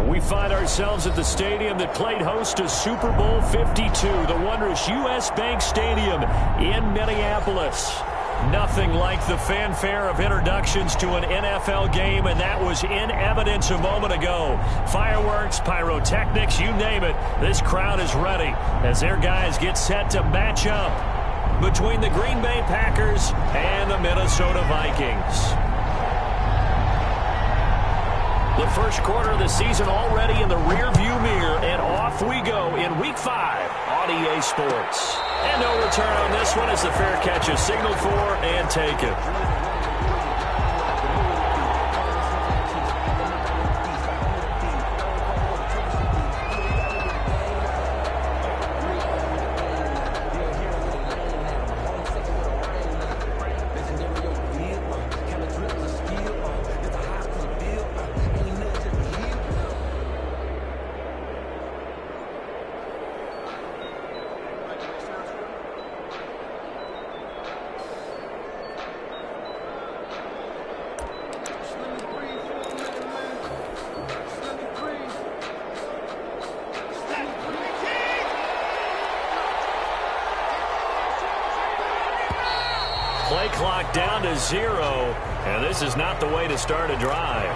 We find ourselves at the stadium that played host to Super Bowl 52, the wondrous U.S. Bank Stadium in Minneapolis. Nothing like the fanfare of introductions to an NFL game, and that was in evidence a moment ago. Fireworks, pyrotechnics, you name it. This crowd is ready as their guys get set to match up between the Green Bay Packers and the Minnesota Vikings. The first quarter of the season already in the rearview mirror, and off we go in Week 5 on EA Sports. And no return on this one as the fair catch is signaled for and taken. Play clock down to 0, and this is not the way to start a drive.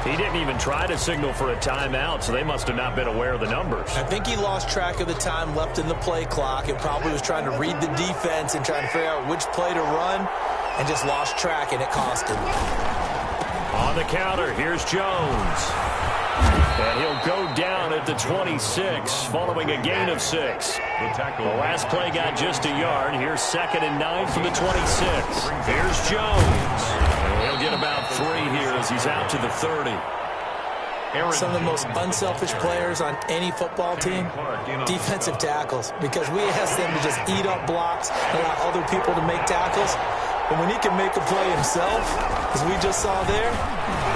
He didn't even try to signal for a timeout, so they must have not been aware of the numbers. I think he lost track of the time left in the play clock and probably was trying to read the defense and trying to figure out which play to run and just lost track, and it cost him. On the counter, here's Jones. And he'll go down at the 26 following a gain of 6. The last play got just a yard. Here's 2nd and 9 from the 26. Here's Jones. And he'll get about 3 here as he's out to the 30. Some of the most unselfish players on any football team, defensive tackles, because we ask them to just eat up blocks and allow other people to make tackles. But when he can make a play himself, as we just saw there,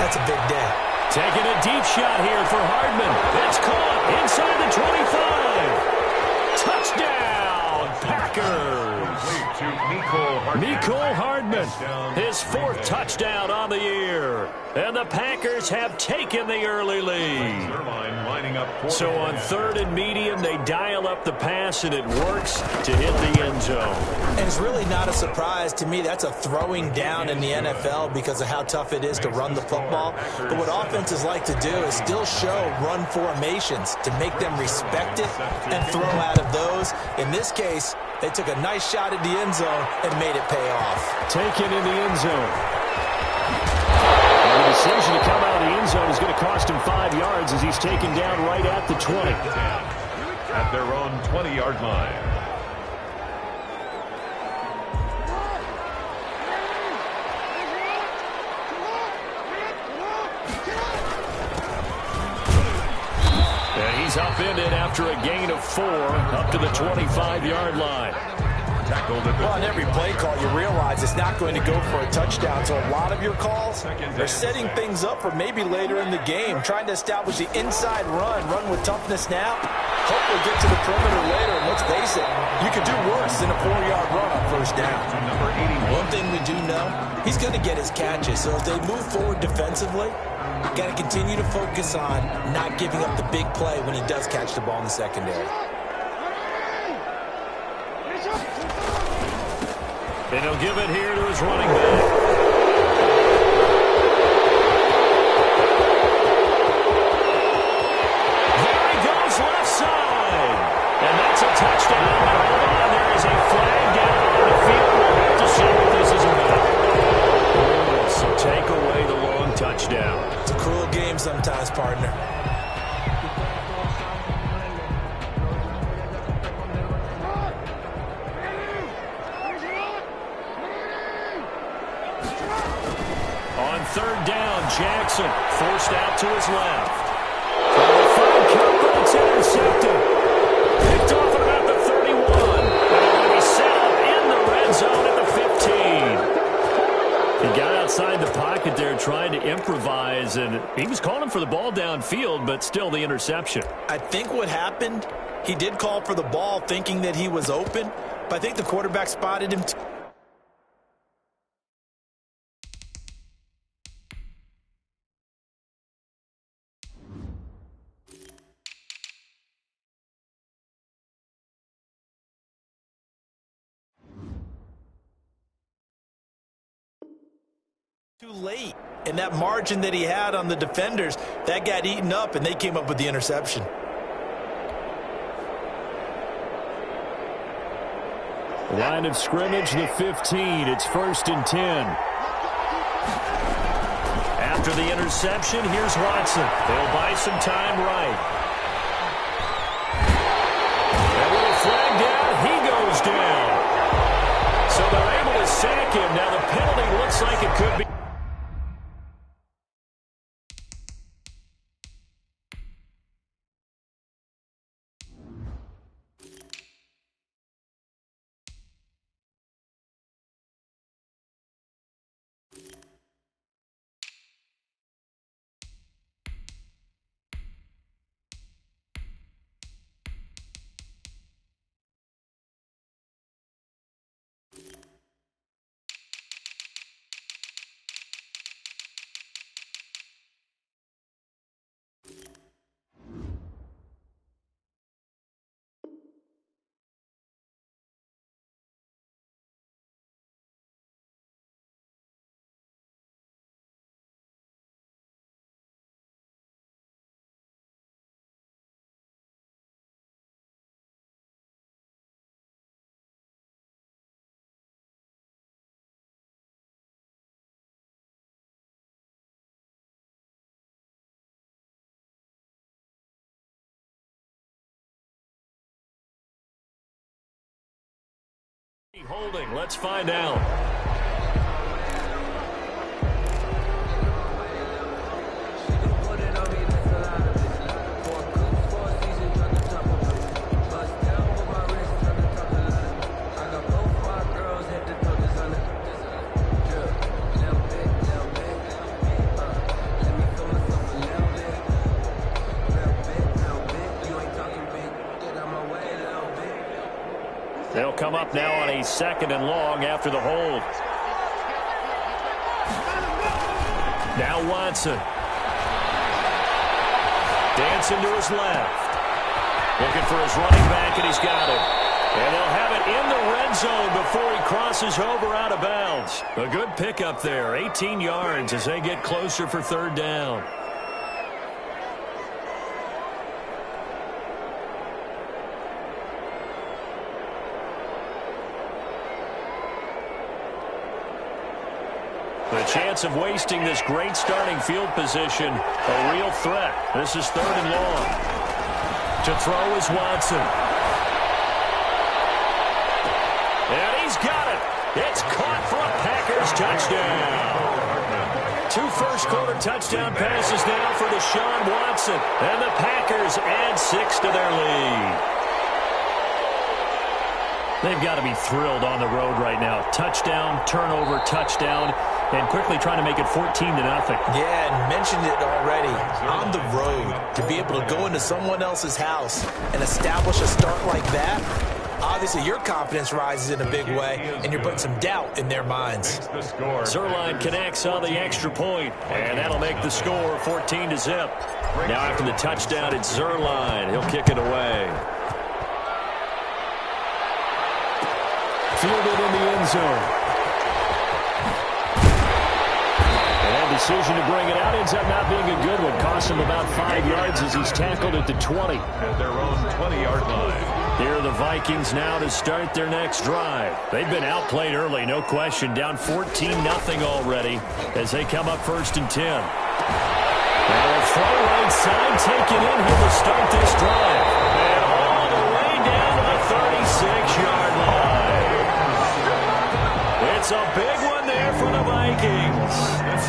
that's a big day. Taking a deep shot here for Hardman. It's caught inside the 25. Touchdown, Packers. Mecole Hardman, his 4th touchdown on the year. And the Packers have taken the early lead. So on 3rd and medium, they dial up the pass, and it works to hit the end zone. And it's really not a surprise to me. That's a throwing down in the NFL because of how tough it is to run the football. But what offenses like to do is still show run formations to make them respect it and throw out of those. In this case, they took a nice shot at the end zone and made it pay off. Taken in the end zone. And the decision to come out of the end zone is going to cost him 5 yards as he's taken down right at the 20. At their own 20-yard line. And he's upended after a gain of 4 up to the 25-yard line. Well, on every play call, you realize it's not going to go for a touchdown. So a lot of your calls are setting things up for maybe later in the game, trying to establish the inside run with toughness now. Hopefully get to the perimeter later. And let's face it, you could do worse than a 4-yard run on 1st down. One thing we do know, he's going to get his catches. So as they move forward defensively, got to continue to focus on not giving up the big play when he does catch the ball in the secondary. And he'll give it here to his running back. There he goes, left side. And that's a touchdown. But hold on, there is a flag down on the field. We'll have to see what this is about. So take away the long touchdown. It's a cruel game sometimes, partner. On 3rd down, Jackson forced out to his left. Trying to find Cup, but it's intercepted. Picked off at about the 31. And going to be set up in the red zone at the 15. He got outside the pocket there trying to improvise, and he was calling for the ball downfield, but still the interception. I think what happened, he did call for the ball thinking that he was open, but I think the quarterback spotted him too. Too late, and that margin that he had on the defenders, that got eaten up, and they came up with the interception. Line of scrimmage, the 15. It's 1st and 10. After the interception, here's Watson. They'll buy some time right. And with a flag down, he goes down. So they're able to sack him. Now the penalty looks like it could be. Holding. Let's find out. They'll come up now on a 2nd and long after the hold. Now Watson. Dancing to his left. Looking for his running back, and he's got it. And they'll have it in the red zone before he crosses over out of bounds. A good pickup there. 18 yards as they get closer for 3rd down. The chance of wasting this great starting field position, a real threat. This is 3rd and long. To throw is Watson. And he's got it. It's caught for a Packers touchdown. 2 first-quarter touchdown passes now for Deshaun Watson. And the Packers add 6 to their lead. They've got to be thrilled on the road right now. Touchdown, turnover, touchdown, and quickly trying to make it 14-0. Yeah, and mentioned it already. On the road, to be able to go into someone else's house and establish a start like that, obviously your confidence rises in a big way, and you're putting some doubt in their minds. Zuerlein connects on the extra point, and that'll make the score 14-0. Now after the touchdown, it's Zuerlein. He'll kick it away. Fielded in the end zone. And decision to bring it out ends up not being a good one. Costs him about 5 yards as he's tackled at the 20. At their own 20-yard line. Here are the Vikings now to start their next drive. They've been outplayed early, no question. Down 14-0 already as they come up 1st and 10. And a throw right side taken in here to start this drive. And all the way down to the 36-yard line. It's a big one there for the Vikings.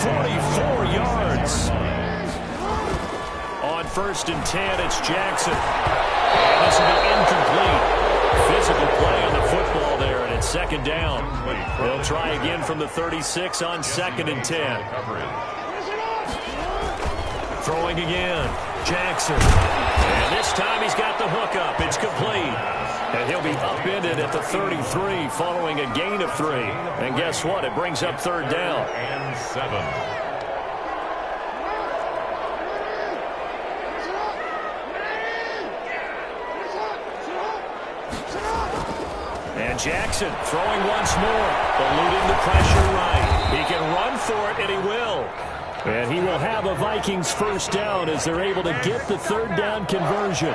44 yards. On 1st and 10, it's Jackson. And this will be incomplete. Physical play on the football there, and it's 2nd down. They'll try again from the 36 on 2nd and 10. Throwing again. Jackson. And this time he's got the hook up. It's complete. And he'll be upended at the 33 following a gain of 3. And guess what? It brings up 3rd down. And 7. And Jackson throwing once more, eluding the pressure right. He can run for it, and he will. And he will have a Vikings first down as they're able to get the third down conversion.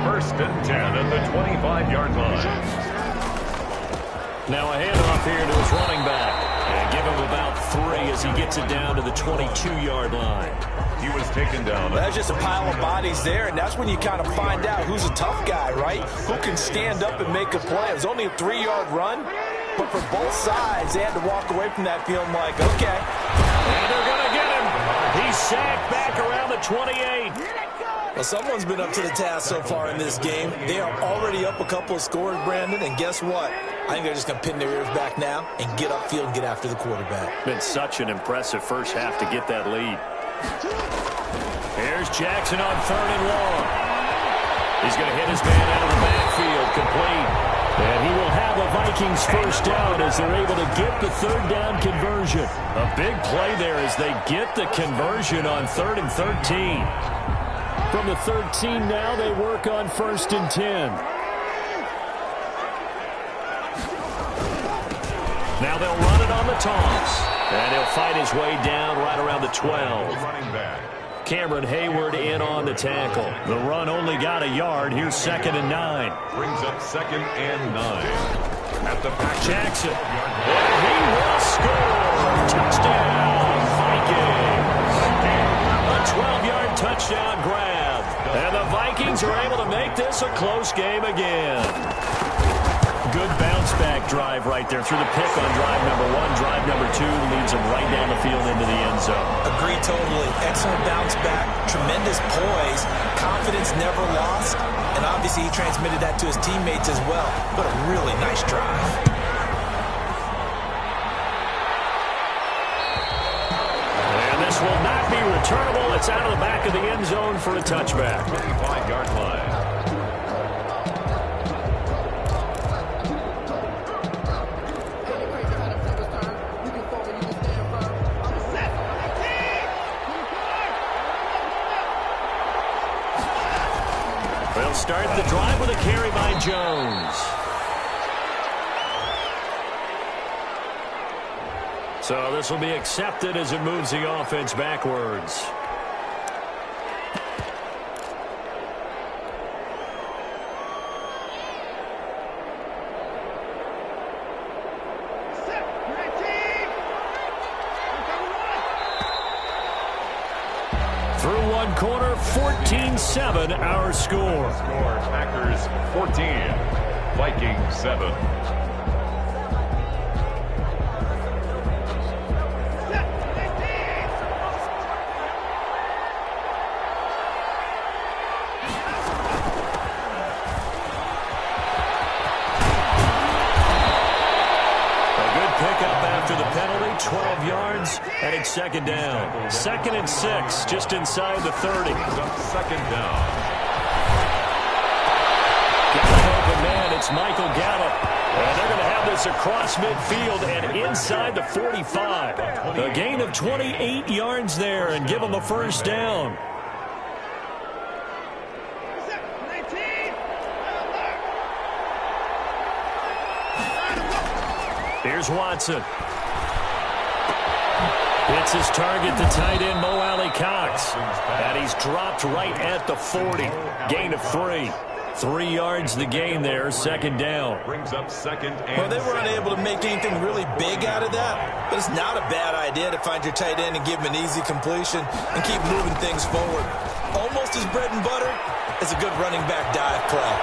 First and 10 at the 25-yard line. Now a handoff here to his running back. And give him about 3 as he gets it down to the 22-yard line. He was taken down. That's just a pile of bodies there, and that's when you kind of find out who's a tough guy, right? Who can stand up and make a play. It was only a 3-yard run, but for both sides, they had to walk away from that feeling like, okay. And they're going to get him. He's sacked back around the 28. Well, someone's been up to the task so far in this game. They are already up a couple of scores, Brandon, and guess what? I think they're just going to pin their ears back now and get upfield and get after the quarterback. Been such an impressive first half to get that lead. Here's Jackson on 3rd and long. He's going to hit his man out of the backfield, complete. And he will have a Vikings first down as they're able to get the third down conversion. A big play there as they get the conversion on 3rd and 13. From the 13 now, they work on 1st and 10. Now they'll run it on the toss. And he'll fight his way down right around the 12. Cameron Hayward in on the tackle. The run only got a yard. Here's 2nd and 9. Brings up 2nd and 9. At the back. Jackson. And he will score. Touchdown, Vikings. A 12-yard touchdown grab. And the Vikings are able to make this a close game again. Good bounce-back drive right there through the pick on drive number 1. Drive number 2 leads them right down the field into the end zone. Agree totally. Excellent bounce-back, tremendous poise, confidence never lost, and obviously he transmitted that to his teammates as well. What a really nice drive. And this will not be returnable. It's out of the back of the end zone for a touchback. 25-yard line. They'll start the drive with a carry by Jones. So this will be accepted as it moves the offense backwards. Through one corner, 14-7 our score. Packers 14, Vikings 7. After the penalty, 12 yards, and it's 2nd down. 2nd and 6, just inside the 30. 2nd down. Gallup open man, it's Michael Gallup. And they're going to have this across midfield and inside the 45. A gain of 28 yards there and give them a first down. Here's Watson. It's his target, the tight end, Mo Alley Cox. And he's dropped right at the 40. Gain of 3. 3 yards the gain there, 2nd down. Brings up 2nd and Well, they were unable to make anything really big out of that, but it's not a bad idea to find your tight end and give him an easy completion and keep moving things forward. Almost as bread and butter as a good running back dive play.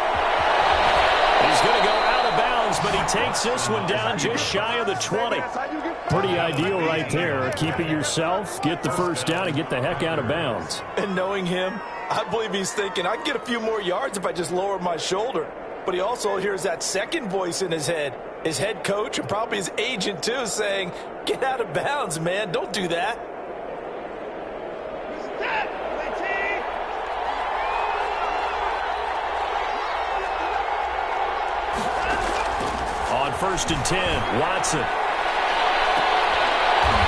He's going to go out of bounds, but he takes this one down just shy of the 20. Pretty ideal right there. Keep it yourself, get the first down, and get the heck out of bounds. And knowing him, I believe he's thinking, I can get a few more yards if I just lower my shoulder. But he also hears that second voice in his head, his head coach and probably his agent too, saying, get out of bounds, man. Don't do that. On 1st and 10, Watson.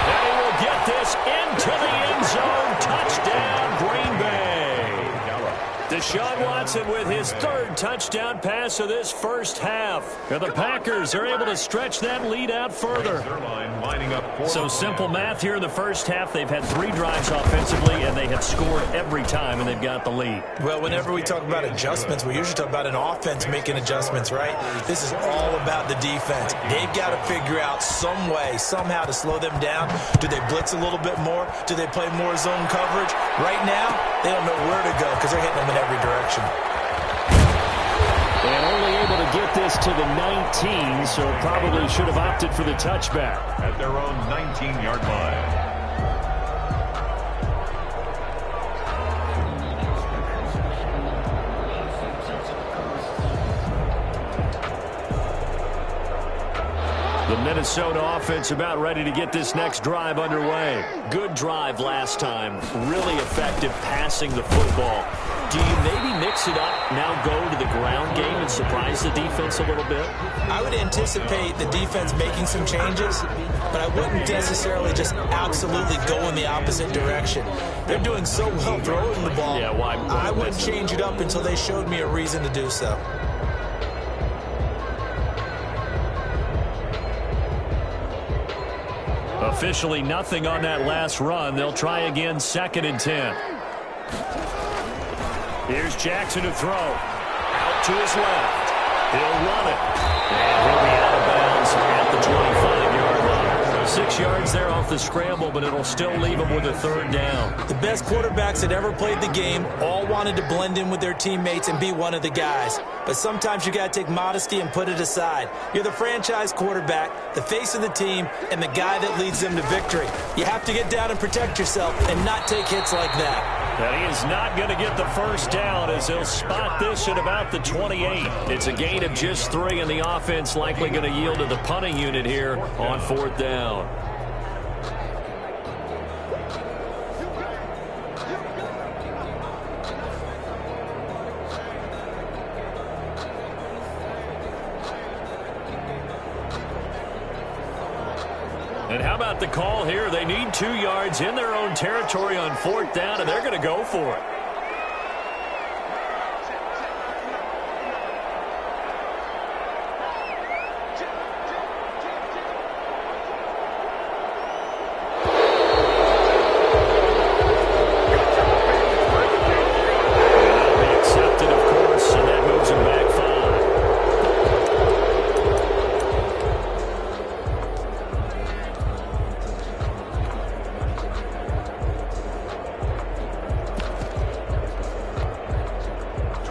And he will get this into the end zone. Touchdown, Green Bay. The Deshaun Watson with his third touchdown pass of this first half. And the Packers are able to stretch that lead out further. So simple math here in the first half. They've had 3 drives offensively, and they have scored every time, and they've got the lead. Well, whenever we talk about adjustments, we usually talk about an offense making adjustments, right? This is all about the defense. They've got to figure out some way, somehow to slow them down. Do they blitz a little bit more? Do they play more zone coverage? Right now, they don't know where to go because they're hitting them in every direction. And only able to get this to the 19, so probably should have opted for the touchback. At their own 19-yard line. The Minnesota offense about ready to get this next drive underway. Good drive last time. Really effective passing the football. Do you maybe mix it up, now go to the ground game and surprise the defense a little bit? I would anticipate the defense making some changes, but I wouldn't necessarily just absolutely go in the opposite direction. They're doing so well throwing the ball. Yeah, why I wouldn't change it up until they showed me a reason to do so. Officially nothing on that last run. They'll try again, 2nd and 10. Here's Jackson to throw. Out to his left. He'll run it. And he'll be out of bounds at the 25-yard line. 6 yards there off the scramble, but it'll still leave him with a 3rd down. The best quarterbacks that ever played the game all wanted to blend in with their teammates and be one of the guys. But sometimes you got to take modesty and put it aside. You're the franchise quarterback, the face of the team, and the guy that leads them to victory. You have to get down and protect yourself and not take hits like that. And he is not going to get the first down as he'll spot this at about the 28. It's a gain of just 3, and the offense likely going to yield to the punting unit here on 4th down. And how about the call here? They need 2 yards in their own territory on 4th down, and they're going to go for it.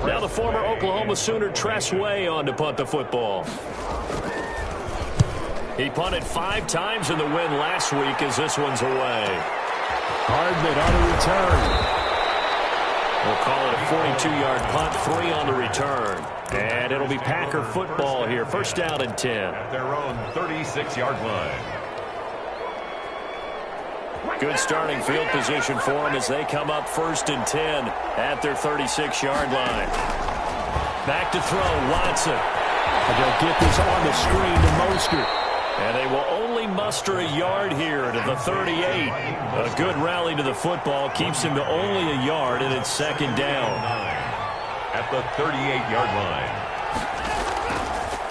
Now the former Oklahoma Sooner Tress Way on to punt the football. He punted 5 times in the win last week as this one's away. Hardman on the return. We'll call it a 42-yard punt, 3 on the return. And it'll be Packer football here. 1st down and 10. At their own 36-yard line. Good starting field position for them as they come up 1st and 10 at their 36-yard line. Back to throw, Watson. And they'll get this on the screen to Mostert. And they will only muster a yard here to the 38. A good rally to the football keeps him to only a yard, and it's 2nd down. At the 38-yard line.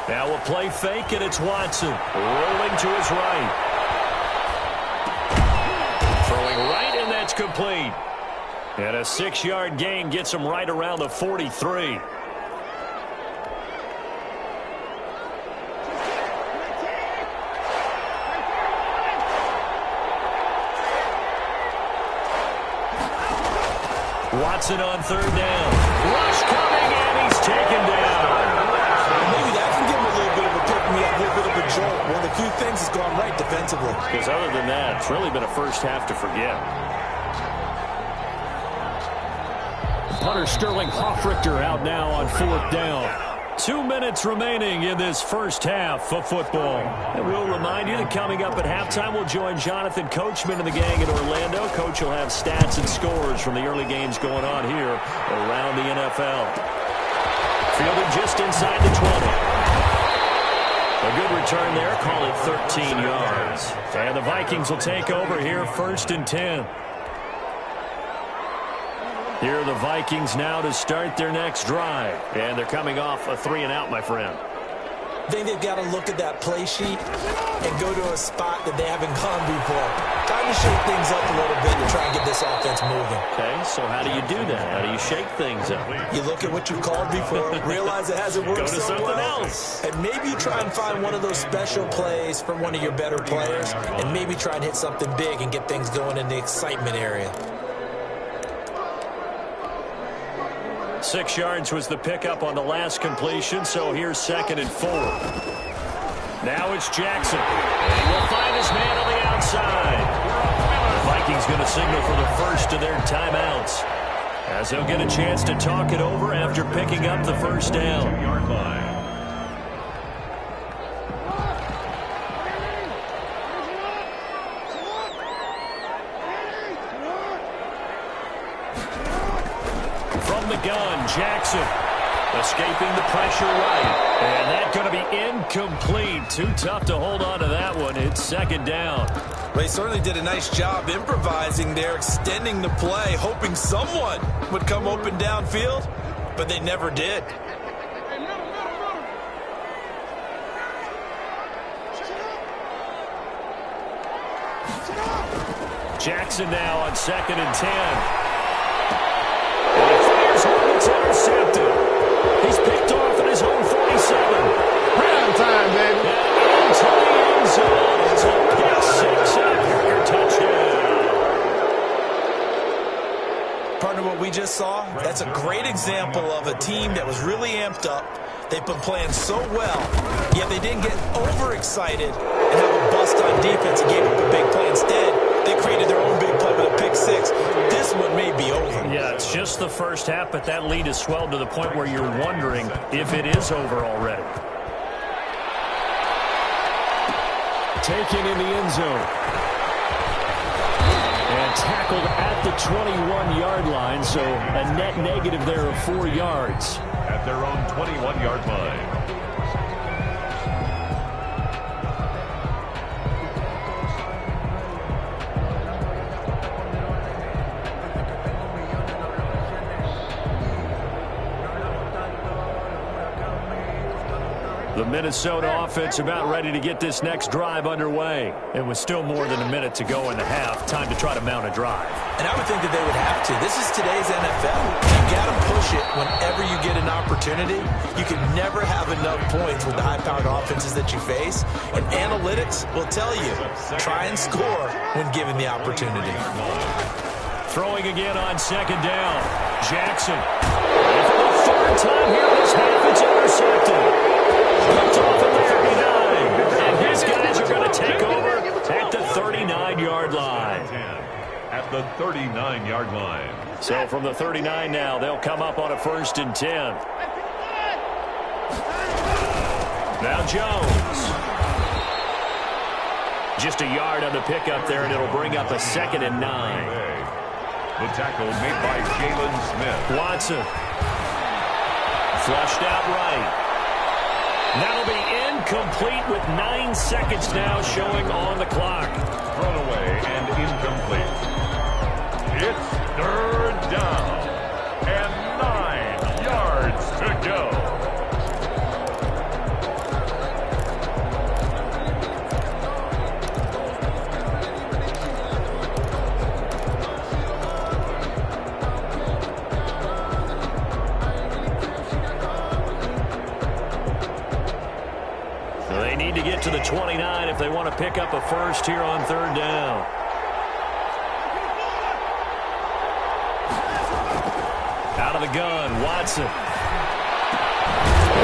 Now a play fake, and it's Watson rolling to his right. Throwing right, and that's complete. And a 6-yard gain gets him right around the 43. Watson on 3rd down. Rush coming, and he's taken down. Maybe that can give him a little bit of a pick-me-up, a little bit of a jolt. One of the few things has gone right defensively. Because other than that, it's really been a first half to forget. Punter Sterling Hoffrichter out now on 4th down. 2 minutes remaining in this first half of football. And we'll remind you that coming up at halftime, we'll join Jonathan Coachman and the gang in Orlando. Coach will have stats and scores from the early games going on here around the NFL. Fielded just inside the 20. A good return there, call it 13 yards. And the Vikings will take over here 1st and 10. Here are the Vikings now to start their next drive. And they're coming off a 3-and-out, my friend. I think they've got to look at that play sheet and go to a spot that they haven't gone before. Time to shake things up a little bit to try and get this offense moving. Okay, so how do you do that? How do you shake things up? You look at what you've called before, realize it hasn't worked so well. Go to something else. And maybe you try and find one of those special plays from one of your better players, and maybe try and hit something big and get things going in the excitement area. 6 yards was the pickup on the last completion, so here's 2nd and 4. Now it's Jackson. And he will find his man on the outside. The Vikings going to signal for the first of their timeouts, as they'll get a chance to talk it over after picking up the first down. Yard line. Gun, Jackson escaping the pressure right, and that's going to be incomplete. Too tough to hold on to that one. It's 2nd down. Well, he certainly did a nice job improvising there, extending the play, hoping someone would come open downfield, but they never did. Jackson now on 2nd and 10. It's intercepted. He's picked off at his own 47. Prime time, baby. Into the end zone. It's a pick 6 and a Packer touchdown. Partner, what we just saw, that's a great example of a team that was really amped up. They've been playing so well, yet they didn't get overexcited and have a bust on defense and gave up a big play. Instead, they created their own big play with a pick 6. This one may be over. Yeah, it's just the first half, but that lead has swelled to the point where you're wondering if it is over already. Taken in the end zone. And tackled at the 21-yard line, so a net negative there of 4 yards. At their own 21-yard line. The Minnesota offense about ready to get this next drive underway. It was still more than a minute to go in the half. Time to try to mount a drive. And I would think that they would have to. This is today's NFL. You got to push it whenever you get an opportunity. You can never have enough points with the high-powered offenses that you face. And analytics will tell you, try and score when given the opportunity. Throwing again on 2nd down. Jackson. And for the 3rd time here this half, it's intercepted. Picked off at the 39. And his guys are going to take over at the 39-yard line. At the 39-yard line. So from the 39 now, they'll come up on a 1st and 10. Now Jones. Just a yard on the pickup there, and it'll bring up a 2nd and 9. The tackle made by Jalen Smith. Watson. Flushed out right. That'll be incomplete with 9 seconds now showing on the clock. Thrown away and incomplete. It's 3rd down and 9 yards to go. They need to get to the 29 if they want to pick up a first here on 3rd down. Out of the gun, Watson.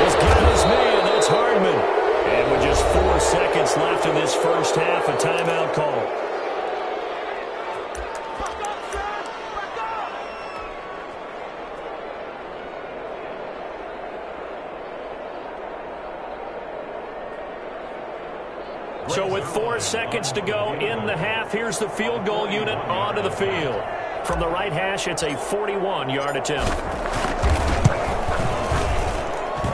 He's got his man, that's Hardman. And with just 4 seconds left in this first half, a timeout call. So with 4 seconds to go in the half, here's the field goal unit onto the field. From the right hash, it's a 41-yard attempt.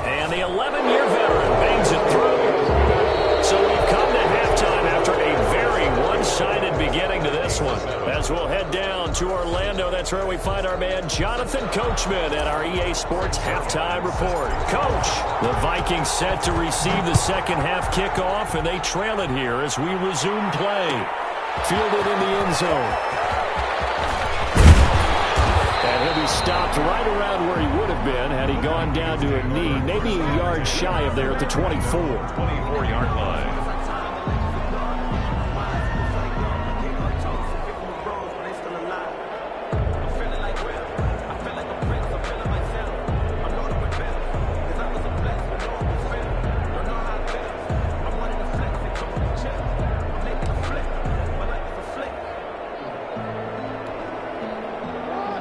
And the 11-year veteran bangs it through. So we've come to halftime after a very one-sided beginning to this one. As we'll head down to Orlando, that's where we find our man Jonathan Coachman at our EA Sports Halftime Report. Coach, the Vikings set to receive the second half kickoff, and they trail it here as we resume play. Fielded in the end zone. And he'll be stopped right around where he would have been had he gone down to a knee, maybe a yard shy of there at the 24. 24-yard line.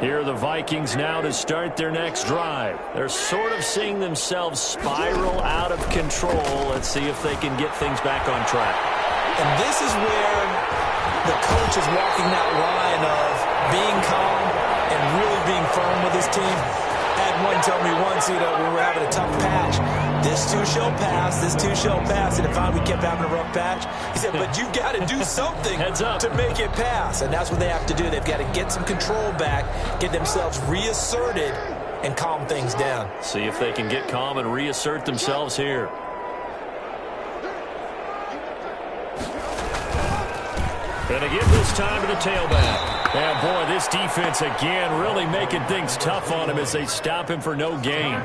Here are the Vikings now to start their next drive. They're sort of seeing themselves spiral out of control. Let's see if they can get things back on track. And this is where the coach is walking that line of being calm and really being firm with his team. I had one tell me once, when we were having a tough patch, this too shall pass, this too shall pass. And if we kept having a rough patch, he said, but you've got to do something to make it pass. And that's what they have to do. They've got to get some control back, get themselves reasserted, and calm things down. See if they can get calm and reassert themselves here. And to give this time to the tailback. And boy, this defense again really making things tough on him as they stop him for no gain.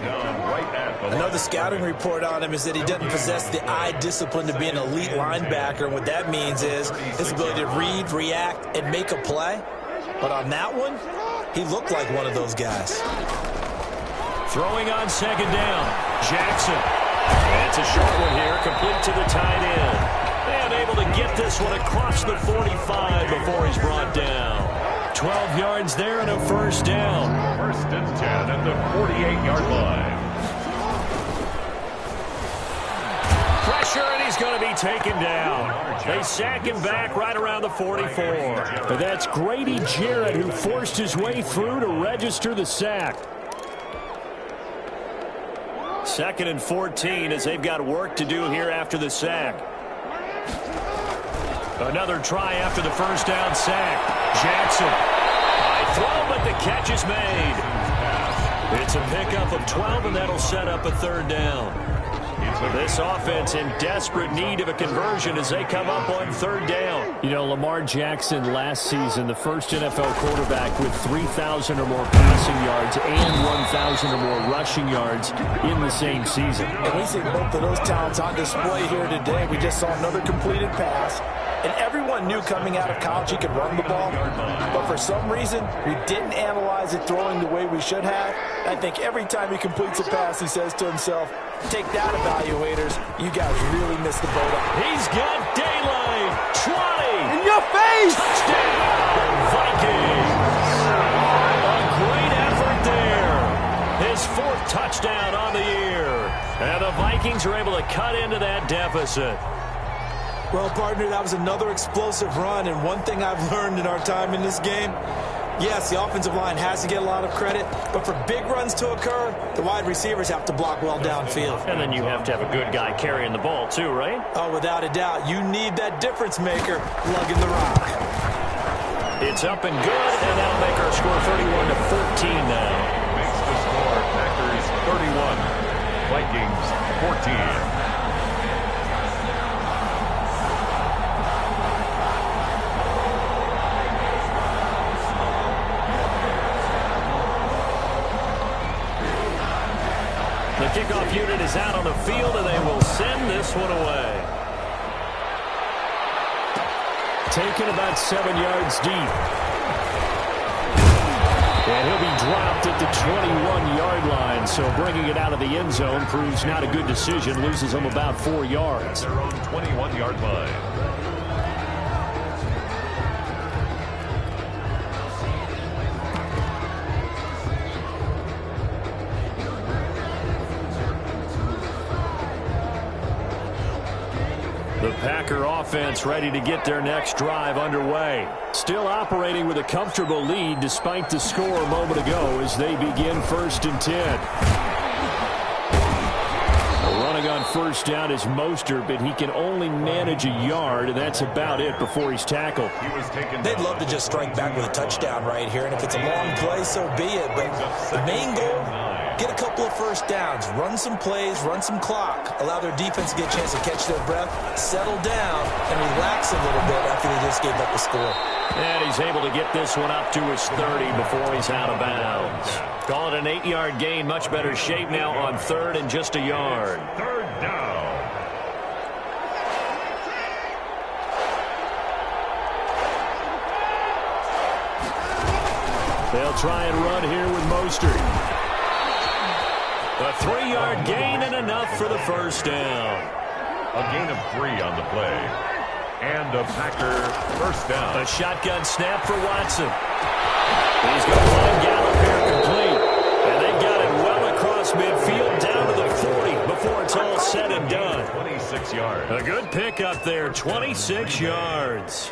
Another scouting report on him is that he doesn't possess the eye discipline to be an elite linebacker. And what that means is his ability to read, react, and make a play. But on that one, he looked like one of those guys. Throwing on second down, Jackson. And it's a short one here, complete to the tight end. And able to get this one across the 45 before he's brought down. 12 yards there and a first down. First and 10 at the 48-yard line. Pressure, and he's going to be taken down. They sack him back right around the 44. But that's Grady Jarrett who forced his way through to register the sack. 2nd and 14 as they've got work to do here after the sack. Another try after the first down sack. Jackson. High throw, but the catch is made. It's a pickup of 12, and that'll set up a third down. This offense in desperate need of a conversion as they come up on third down. You know, Lamar Jackson last season, the first NFL quarterback with 3,000 or more passing yards and 1,000 or more rushing yards in the same season. And we see both of those talents on display here today. We just saw another completed pass. And everyone knew coming out of college he could run the ball. But for some reason, we didn't analyze it throwing the way we should have. I think every time he completes a pass, he says to himself, take that, evaluators. You guys really missed the boat. He's got daylight. 20. In your face! Touchdown, Vikings. A great effort there. His 4th touchdown on the year. And the Vikings are able to cut into that deficit. Well, partner, that was another explosive run, and one thing I've learned in our time in this game, yes, the offensive line has to get a lot of credit, but for big runs to occur, the wide receivers have to block well downfield. And then you have to have a good guy carrying the ball too, right? Oh, without a doubt. You need that difference maker lugging the rock. It's up and good, and that'll make our score 31-14 now. Makes the score Packers 31, Vikings 14. The kickoff unit is out on the field, and they will send this one away. Taken about 7 yards deep. And he'll be dropped at the 21-yard line, so bringing it out of the end zone proves not a good decision, loses them about 4 yards. Their own 21-yard line. The Packer offense ready to get their next drive underway. Still operating with a comfortable lead despite the score a moment ago as they begin 1st and 10. throwing on first down is Mostert, but he can only manage a yard, and that's about it before he's tackled. They'd love to just strike back with a touchdown right here, and if it's a long play, so be it. But the main goal, get a couple of first downs, run some plays, run some clock, allow their defense to get a chance to catch their breath, settle down, and relax a little bit after they just gave up the score. And he's able to get this one up to his 30 before he's out of bounds. Call it an 8-yard gain. Much better shape now on third and just a yard. Third down. They'll try and run here with Mostert. A 3-yard gain and enough for the first down. A gain of 3 on the play. And a Packer first down. A shotgun snap for Watson. He's going to find Gallup here complete. And they got it well across midfield down to the 40 before it's all said and done. 26 yards. A good pickup there, 26 yards.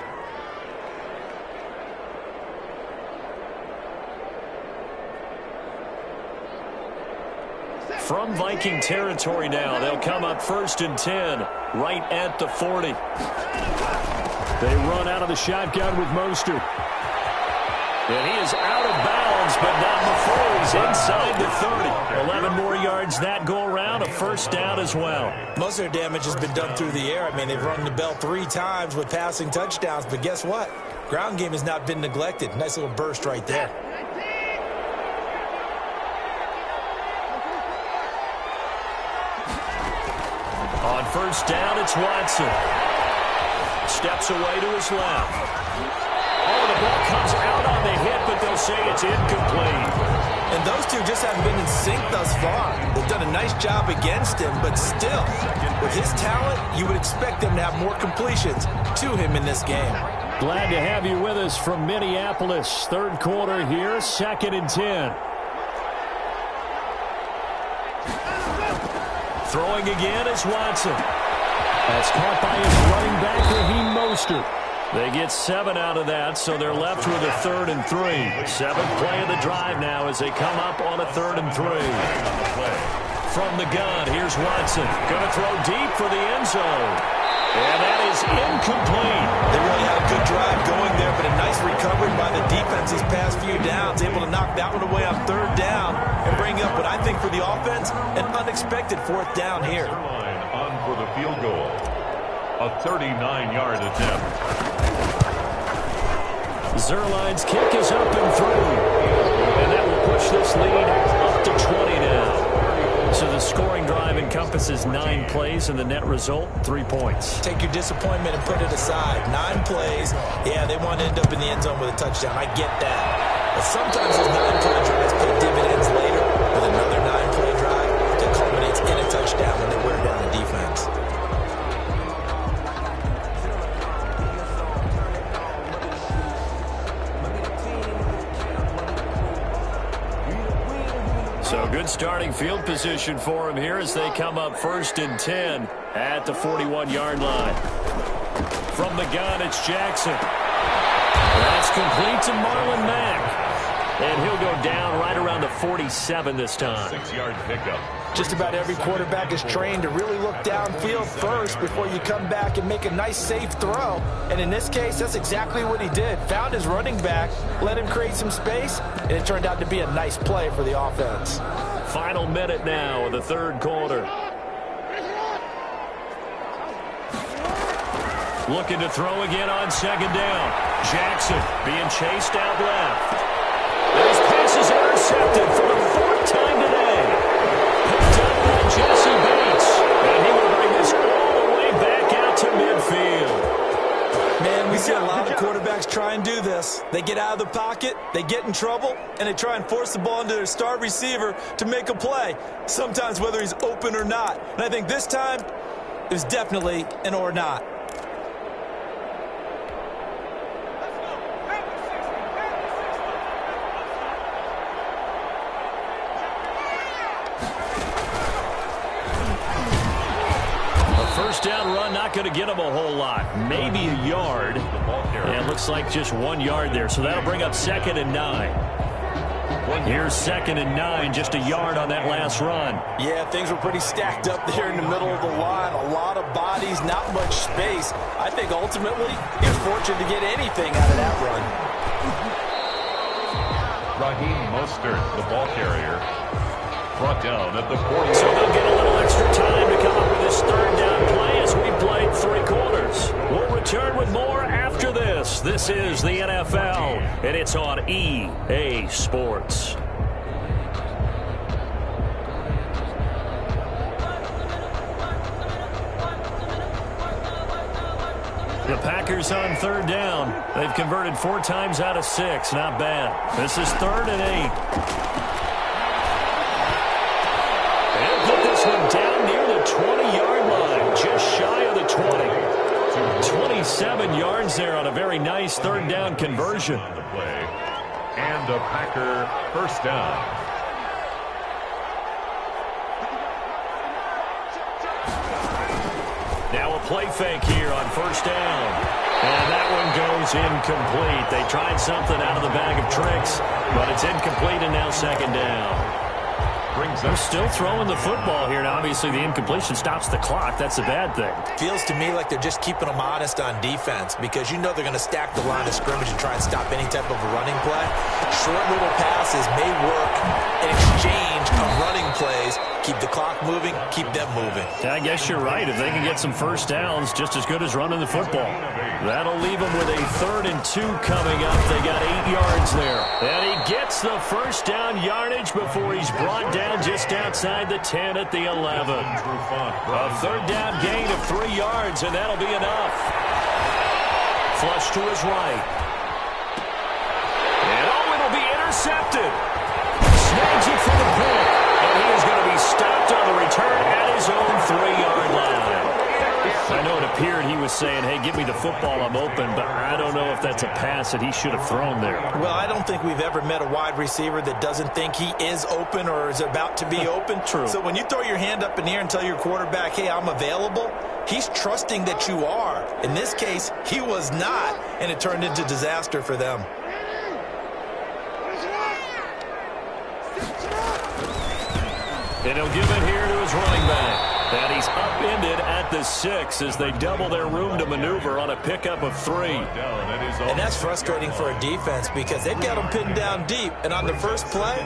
From Viking territory now, they'll come up first and 10, right at the 40. They run out of the shotgun with Mostert. And he is out of bounds, but not before he's inside the 30. 11 more yards that go around, a first down as well. Most of their damage has been done through the air. I mean, they've rung the bell 3 times with passing touchdowns, but guess what? Ground game has not been neglected. Nice little burst right there. On first down, it's Watson. Steps away to his left. Oh, the ball comes out on the hit, but they'll say it's incomplete. And those two just haven't been in sync thus far. They've done a nice job against him, but still, with his talent, you would expect them to have more completions to him in this game. Glad to have you with us from Minneapolis. Third quarter here, 2nd and 10. Throwing again is Watson. That's caught by his running back, Raheem Mostert. They get 7 out of that, so they're left with a 3rd and 3. 7th play of the drive now as they come up on a 3rd and 3. From the gun, here's Watson. Going to throw deep for the end zone. And that is incomplete. They really had a good drive going there, but a nice recovery by the defense these past few downs, able to knock that one away on 3rd down and bring up what I think for the offense, an unexpected 4th down here. On for the field goal. A 39-yard attempt. Zerline's kick is up and through. And that will push this lead up to 20 now. So the scoring drive encompasses 9 plays, and the net result, 3 points. Take your disappointment and put it aside. 9 plays. Yeah, they want to end up in the end zone with a touchdown. I get that. But sometimes those 9-play drives pay dividends later with another 9-play drive that culminates in a touchdown when they wear down the defense. So good starting field position for him here as they come up 1st and 10 at the 41-yard line. From the gun, it's Jackson. That's complete to Marlon Mack. And he'll go down right around the 47 this time. 6-yard pickup. Just about every quarterback is trained to really look downfield first before you come back and make a nice, safe throw. And in this case, that's exactly what he did. Found his running back, let him create some space, and it turned out to be a nice play for the offense. Final minute now of the 3rd quarter. Looking to throw again on 2nd down. Jackson being chased out left. His pass is intercepted for the 4th time today. Picked up by Jesse Bates. And he will bring this all the way back out to midfield. Man, we see a lot of quarterbacks try and do this. They get out of the pocket, they get in trouble, and they try and force the ball into their star receiver to make a play, sometimes whether he's open or not. And I think this time, it was definitely an or not. First down run, not going to get him a whole lot. Maybe a yard. And it looks like just 1 yard there. So that'll bring up 2nd and 9. Here's 2nd and 9, just a yard on that last run. Yeah, things were pretty stacked up there in the middle of the line. A lot of bodies, not much space. I think ultimately he was fortunate to get anything out of that run. Raheem Mostert, the ball carrier, brought down at the 40. So they'll get a little extra time to come up with this 3rd down play as we played 3 quarters. We'll return with more after this. This is the NFL, and it's on EA Sports. The Packers on 3rd down. They've converted 4 times out of 6. Not bad. This is 3rd and 8. They'll put this one down near the 20-yard line, just shy of the 20. 27 yards there on a very nice 3rd down conversion. The play. And a Packer 1st down. Now a play fake here on 1st down. And that one goes incomplete. They tried something out of the bag of tricks, but it's incomplete and now 2nd down. They're still throwing the football here, and obviously the incompletion stops the clock. That's a bad thing. Feels to me like they're just keeping them honest on defense because you know they're going to stack the line of scrimmage and try and stop any type of a running play. Short little passes may work in exchange of running plays. Keep the clock moving, keep them moving. I guess you're right. If they can get some 1st downs, just as good as running the football. That'll leave them with a 3rd and 2 coming up. They got 8 yards there. And he gets the 1st down yardage before he's brought down just outside the 10 at the 11. A 3rd down gain of 3 yards, and that'll be enough. Flush to his right. And it'll be intercepted. Snags it for the pick. And he is going to be stopped on the return at his own 3-yard line. I know it appeared he was saying, hey, give me the football, I'm open, but I don't know if that's a pass that he should have thrown there. Well, I don't think we've ever met a wide receiver that doesn't think he is open or is about to be open. True. So when you throw your hand up in the air and tell your quarterback, hey, I'm available, he's trusting that you are. In this case, he was not, and it turned into disaster for them. And he'll give it here to his running back. And he's upended at the 6 as they double their room to maneuver on a pickup of 3. And that's frustrating for a defense because they've got them pinned down deep. And on the first play,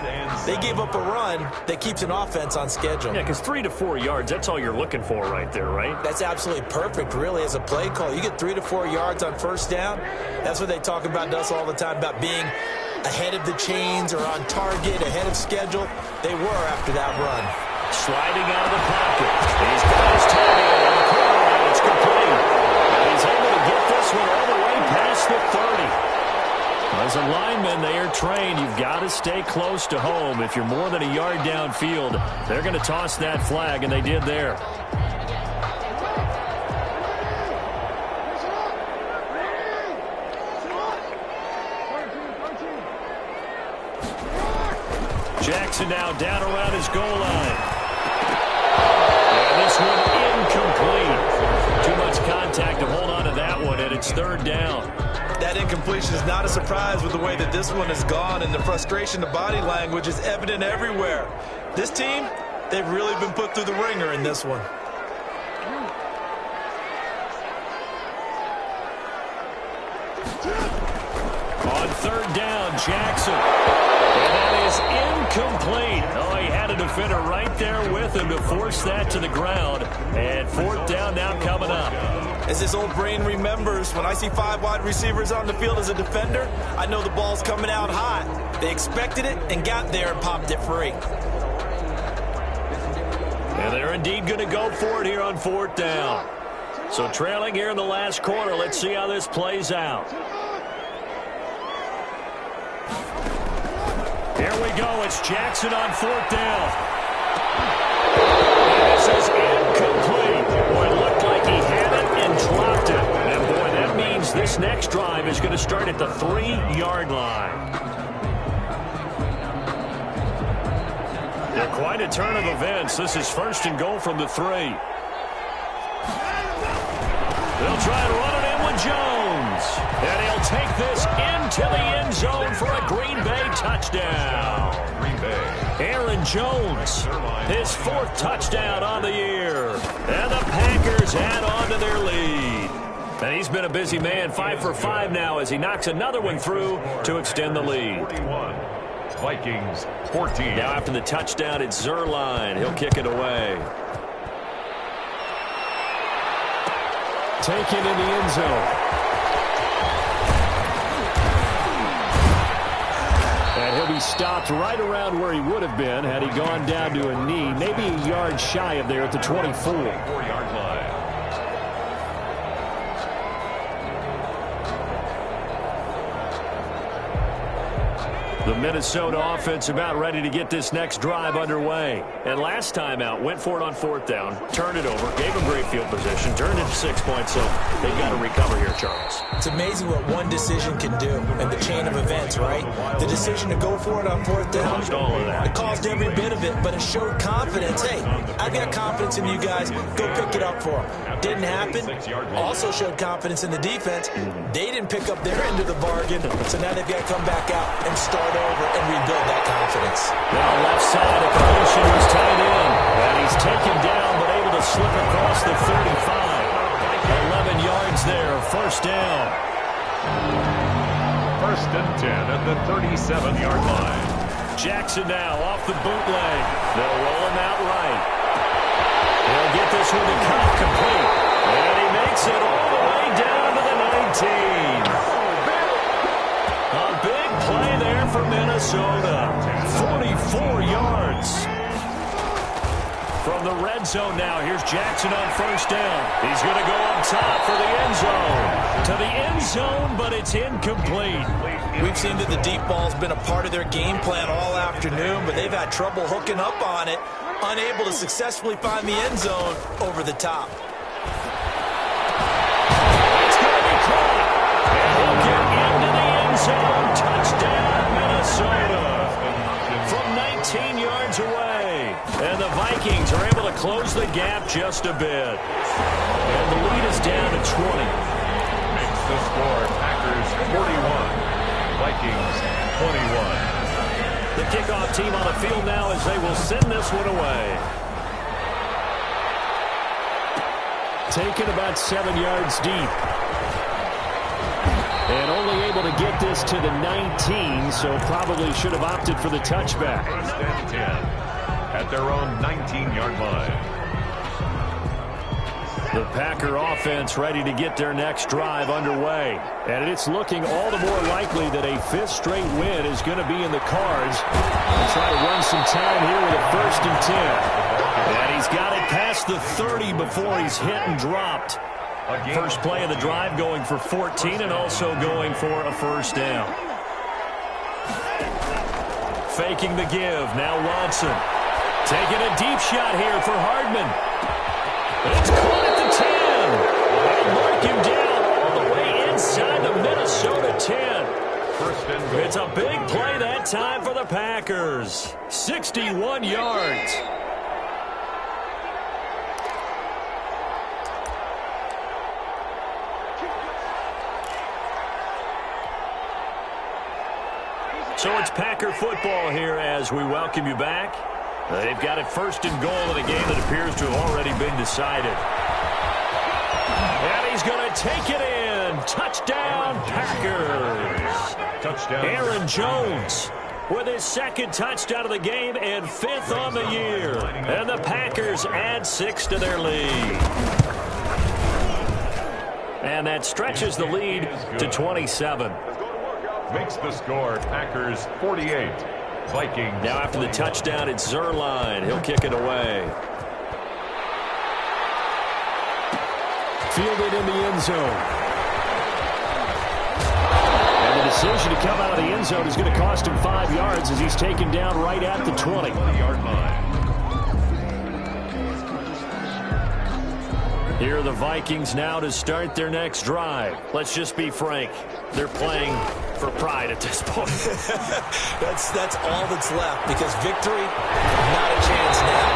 they gave up a run that keeps an offense on schedule. Yeah, because 3 to 4 yards, that's all you're looking for right there, right? That's absolutely perfect, really, as a play call. You get 3 to 4 yards on 1st down. That's what they talk about to us all the time, about being ahead of the chains or on target, ahead of schedule. They were after that run. Sliding out of the pocket. He's got his target on the corner line. It's complete. And he's able to get this one all the way past the 30. As a lineman, they are trained. You've got to stay close to home. If you're more than a yard downfield, they're going to toss that flag, and they did there. Jackson now down around his goal line. And this one incomplete. Too much contact to hold on to that one, and it's 3rd down. That incompletion is not a surprise with the way that this one has gone, and the frustration, the body language is evident everywhere. This team, they've really been put through the ringer in this one. On 3rd down, Jackson. And that is incomplete. Oh, he had a defender right there with him to force that to the ground. And 4th down now coming up. As this old brain remembers, when I see 5 wide receivers on the field as a defender, I know the ball's coming out hot. They expected it and got there and popped it free. And they're indeed going to go for it here on 4th down. So trailing here in the last quarter, let's see how this plays out. Here we go. It's Jackson on 4th down. And this is incomplete. Boy, it looked like he had it and dropped it. And, boy, that means this next drive is going to start at the 3-yard line. Yeah, quite a turn of events. This is 1st and goal from the 3. They'll try and run it in with Jones. And he'll take this into the end zone for a Green Bay touchdown. Aaron Jones, his 4th touchdown on the year. And the Packers add on to their lead. And he's been a busy man, 5 for 5 now as he knocks another one through to extend the lead. 41. Vikings 14. Now after the touchdown, it's Zerline. He'll kick it away. Taken in the end zone. And he'll be stopped right around where he would have been had he gone down to a knee, maybe a yard shy of there at the 24. 4-yard line. The Minnesota offense about ready to get this next drive underway. And last time out, went for it on 4th down, turned it over, gave them great field position, turned it to 6 points, so they've got to recover here, Charles. It's amazing what one decision can do in the chain of events, right? The decision to go for it on 4th down, Caused all of that. it caused every bit of it, but it showed confidence. Hey, I've got confidence in you guys. Go pick it up for them. Didn't happen. Also showed confidence in the defense. They didn't pick up their end of the bargain, so now they've got to come back out and start over and rebuild that confidence. Now left side of completion was tied in. And he's taken down but able to slip across the 35. 11 yards there, 1st down. 1st and 10 at the 37-yard line. Jackson now off the bootleg. They'll roll him out right. He'll get this one to Cobb complete. And he makes it all the way down to the 19. A big play there for Minnesota. 44 yards. From the red zone now, here's Jackson on 1st down. He's going to go up top for the end zone. To the end zone, but it's incomplete. We've seen that the deep ball's been a part of their game plan all afternoon, but they've had trouble hooking up on it, unable to successfully find the end zone over the top. It's going to be caught. And he'll get into the end zone. Touchdown, Minnesota. From 19 yards away. And the Vikings are able to close the gap just a bit. And the lead is down to 20. Makes the score Packers 41. Vikings 21. The kickoff team on the field now as they will send this one away. Taken about 7 yards deep. And only able to get this to the 19, so probably should have opted for the touchback. 1st and 10 at their own 19-yard line. The Packer offense ready to get their next drive underway. And it's looking all the more likely that a 5th straight win is going to be in the cards. They'll try to run some time here with a 1st and 10. And he's got it past the 30 before he's hit and dropped. First play of the drive going for 14 and also going for a 1st down. Faking the give. Now Watson. Taking a deep shot here for Hardman. It's caught at the 10. They'll mark him down all the way inside the Minnesota 10. It's a big play that time for the Packers. 61 yards. So it's Packer football here as we welcome you back. They've got it 1st and goal in a game that appears to have already been decided. And he's going to take it in. Touchdown, Packers. Touchdown. Aaron Jones with his 2nd touchdown of the game and 5th on the year. And the Packers add 6 to their lead. And that stretches the lead to 27. Makes the score Packers 48. Vikings. Now after the touchdown, it's Zerline. He'll kick it away. Fielded in the end zone. And the decision to come out of the end zone is going to cost him 5 yards as he's taken down right at the 20-yard line. Here are the Vikings now to start their next drive. Let's just be frank. They're playing for pride at this point. That's all that's left because victory, not a chance now.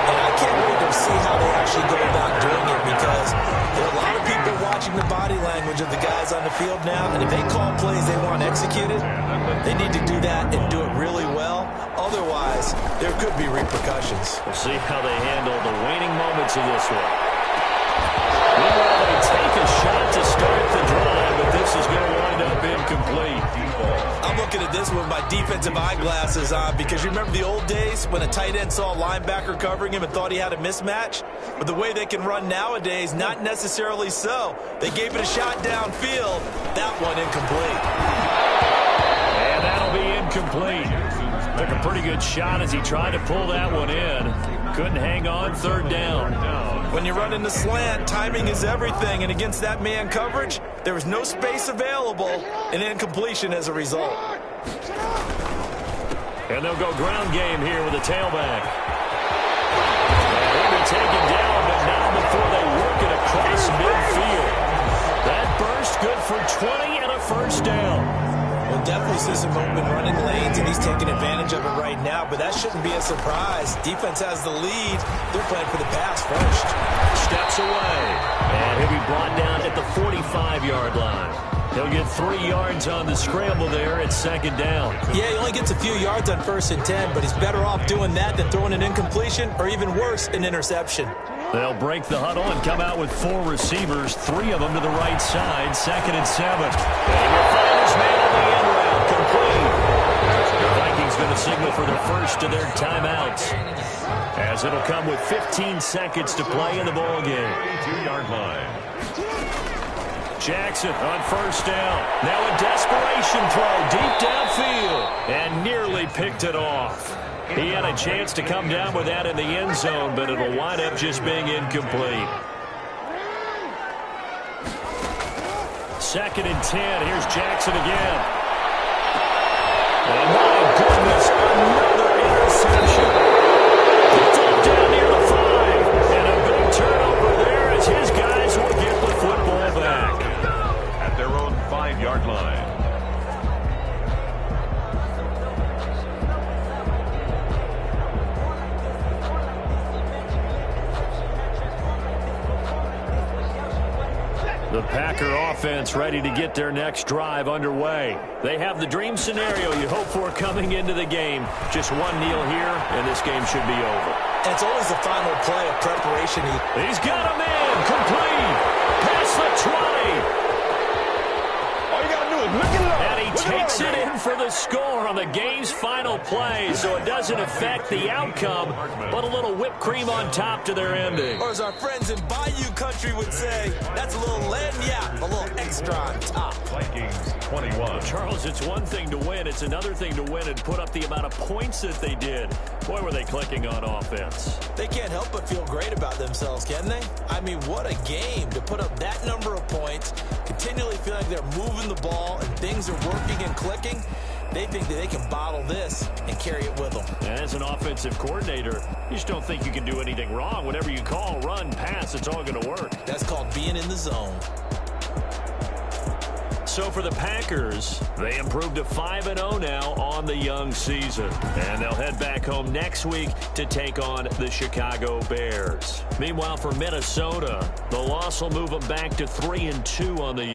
And I can't wait to see how they actually go about doing it because there are a lot of people watching the body language of the guys on the field now. And if they call plays they want executed, they need to do that and do it really well. Otherwise, there could be repercussions. We'll see how they handle the waning moments of this one. Meanwhile, they take a shot to start the drive, but this is going to wind up incomplete. I'm looking at this with my defensive eyeglasses on because you remember the old days when a tight end saw a linebacker covering him and thought he had a mismatch? But the way they can run nowadays, not necessarily so. They gave it a shot downfield. That one incomplete. And that'll be incomplete. Took a pretty good shot as he tried to pull that one in. Couldn't hang on, third down. When you run in the slant, timing is everything. And against that man coverage, there was no space available, and incompletion as a result. And they'll go ground game here with the tailback. And he'll be taken down, but now before they work it across midfield. That burst good for 20 and a first down. Well, definitely see some open running lanes, and he's taking advantage of it right now, but that shouldn't be a surprise. Defense has the lead. They're playing for the pass first. Steps away, and he'll be brought down at the 45-yard line. He'll get 3 yards on the scramble there at second down. Yeah, he only gets a few yards on 1st and 10, but he's better off doing that than throwing an incompletion or even worse, an interception. They'll break the huddle and come out with 4 receivers, 3 of them to the right side, 2nd and 7. And he'll find his man on the end route, complete. The Vikings going to signal for their first of their timeouts, as it'll come with 15 seconds to play in the ball game. 2-yard line. Jackson on first down. Now a desperation throw deep downfield and nearly picked it off. He had a chance to come down with that in the end zone, but it'll wind up just being incomplete. 2nd and 10. Here's Jackson again. And my goodness, another interception. It's up down near the 5. And a big turnover there as his guys will get the football back. At their own 5-yard line. The Packer offense ready to get their next drive underway. They have the dream scenario you hope for coming into the game. Just one kneel here, and this game should be over. And it's always the final play of preparation. He's got a man, complete, past the 20. All you got to do is look it up. And he takes it in for the score on the game's final play, so it doesn't affect the outcome, but a little whipped cream on top to their ending. Or as our friends in Bayou Country would say, that's a little lagniappe, a little extra on top. Vikings 21. Charles, it's one thing to win. It's another thing to win and put up the amount of points that they did. Boy, were they clicking on offense. They can't help but feel great about themselves, can they? I mean, what a game to put up that number of points, continually feeling like they're moving the ball and things are working and clicking. They think that they can bottle this and carry it with them. And as an offensive coordinator, you just don't think you can do anything wrong. Whatever you call, run, pass, it's all going to work. That's called being in the zone. So for the Packers, they improved to 5-0 now on the young season. And they'll head back home next week to take on the Chicago Bears. Meanwhile, for Minnesota, the loss will move them back to 3-2 on the